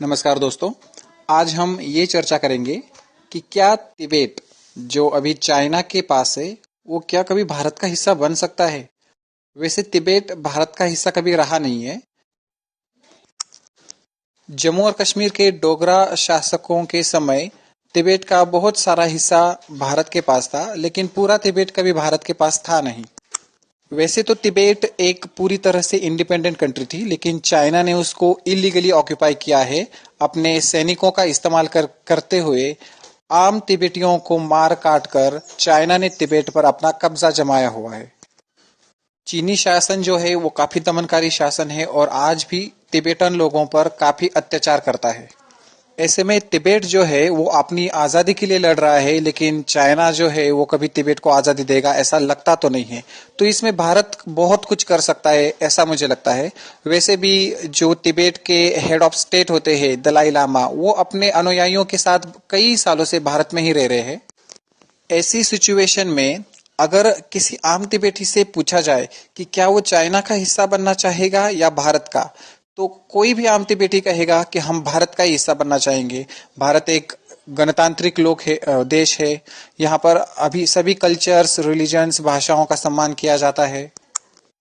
नमस्कार दोस्तों। आज हम ये चर्चा करेंगे कि क्या तिबेट जो अभी चाइना के पास है वो क्या कभी भारत का हिस्सा बन सकता है। वैसे तिबेट भारत का हिस्सा कभी रहा नहीं है। जम्मू और कश्मीर के डोगरा शासकों के समय तिबेट का बहुत सारा हिस्सा भारत के पास था, लेकिन पूरा तिबेट कभी भारत के पास था नहीं। वैसे तो तिबेट एक पूरी तरह से इंडिपेंडेंट कंट्री थी, लेकिन चाइना ने उसको इलीगली ऑक्यूपाई किया है। अपने सैनिकों का इस्तेमाल करते हुए आम तिबेटियों को मार काट कर चाइना ने तिबेट पर अपना कब्जा जमाया हुआ है। चीनी शासन जो है वो काफी दमनकारी शासन है और आज भी तिबेटन लोगों पर काफी अत्याचार करता है। ऐसे में तिबेट जो है वो अपनी आज़ादी के लिए लड़ रहा है, लेकिन चाइना जो है वो कभी तिबेट को आज़ादी देगा ऐसा लगता तो नहीं है। तो इसमें भारत बहुत कुछ कर सकता है ऐसा मुझे लगता है। वैसे भी जो तिबेट के हेड ऑफ स्टेट होते हैं दलाई लामा, वो अपने अनुयायियों के साथ कई सालों से भारत में ही रह रहे हैं। ऐसी सिचुएशन में अगर किसी आम तिबेटी से पूछा जाए कि क्या वो चाइना का हिस्सा बनना चाहेगा या भारत का, तो कोई भी आम तिबेटी कहेगा कि हम भारत का ही हिस्सा बनना चाहेंगे। भारत एक गणतांत्रिक देश है। यहाँ पर अभी सभी कल्चर्स, रिलीजन्स, भाषाओं का सम्मान किया जाता है।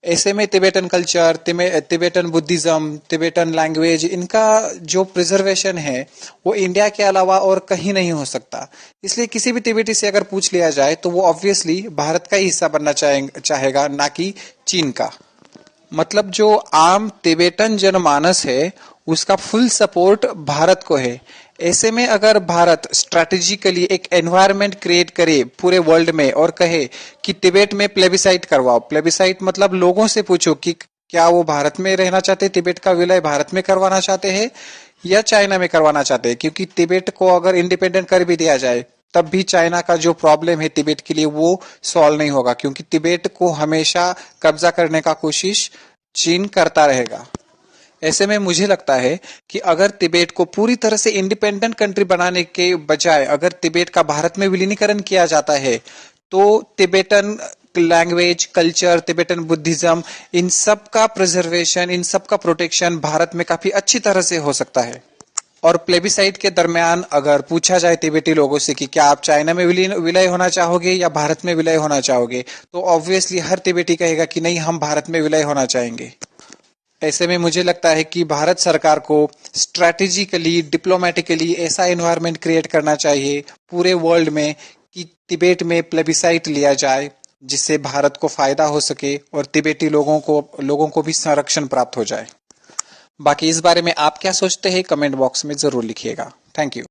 ऐसे में Tibetan culture, Tibetan Buddhism, Tibetan language, इनका जो प्रिजर्वेशन है वो इंडिया के अलावा और कहीं नहीं हो सकता। इसलिए किसी भी तिबेटी से अगर पूछ लिया जाए तो वो ऑब्वियसली भारत का ही हिस्सा बनना चाहेगा, ना कि चीन का। मतलब जो आम तिबेटन जनमानस है उसका फुल सपोर्ट भारत को है। ऐसे में अगर भारत स्ट्रैटेजिकली एक एनवायरनमेंट क्रिएट करे पूरे वर्ल्ड में और कहे कि तिबेट में प्लेबिसाइट करवाओ, प्लेबिसाइट मतलब लोगों से पूछो कि क्या वो भारत में रहना चाहते, तिबेट का विलय भारत में करवाना चाहते हैं या चाइना में करवाना चाहते हैं। क्योंकि तिबेट को अगर इंडिपेंडेंट कर भी दिया जाए तब भी चाइना का जो प्रॉब्लम है तिबेट के लिए वो सॉल्व नहीं होगा, क्योंकि तिबेट को हमेशा कब्जा करने का कोशिश चीन करता रहेगा। ऐसे में मुझे लगता है कि अगर तिबेट को पूरी तरह से इंडिपेंडेंट कंट्री बनाने के बजाय अगर तिबेट का भारत में विलीनीकरण किया जाता है तो Tibetan language, culture, Tibetan Buddhism, इन सब का प्रिजर्वेशन, इन सब का प्रोटेक्शन भारत में काफी अच्छी तरह से हो सकता है। और प्लेबिसाइट के दरमियान अगर पूछा जाए तिबेटी लोगों से कि क्या आप चाइना में विलय होना चाहोगे या भारत में विलय होना चाहोगे, तो ऑब्वियसली हर तिबेटी कहेगा कि नहीं, हम भारत में विलय होना चाहेंगे। ऐसे में मुझे लगता है कि भारत सरकार को स्ट्रैटेजिकली, डिप्लोमेटिकली ऐसा एनवायरनमेंट क्रिएट करना चाहिए पूरे वर्ल्ड में कि तिबेट में प्लेबिसाइट लिया जाए, जिससे भारत को फायदा हो सके और तिबेटी लोगों को भी संरक्षण प्राप्त हो जाए। बाकी इस बारे में आप क्या सोचते हैं कमेंट बॉक्स में जरूर लिखिएगा। Thank you.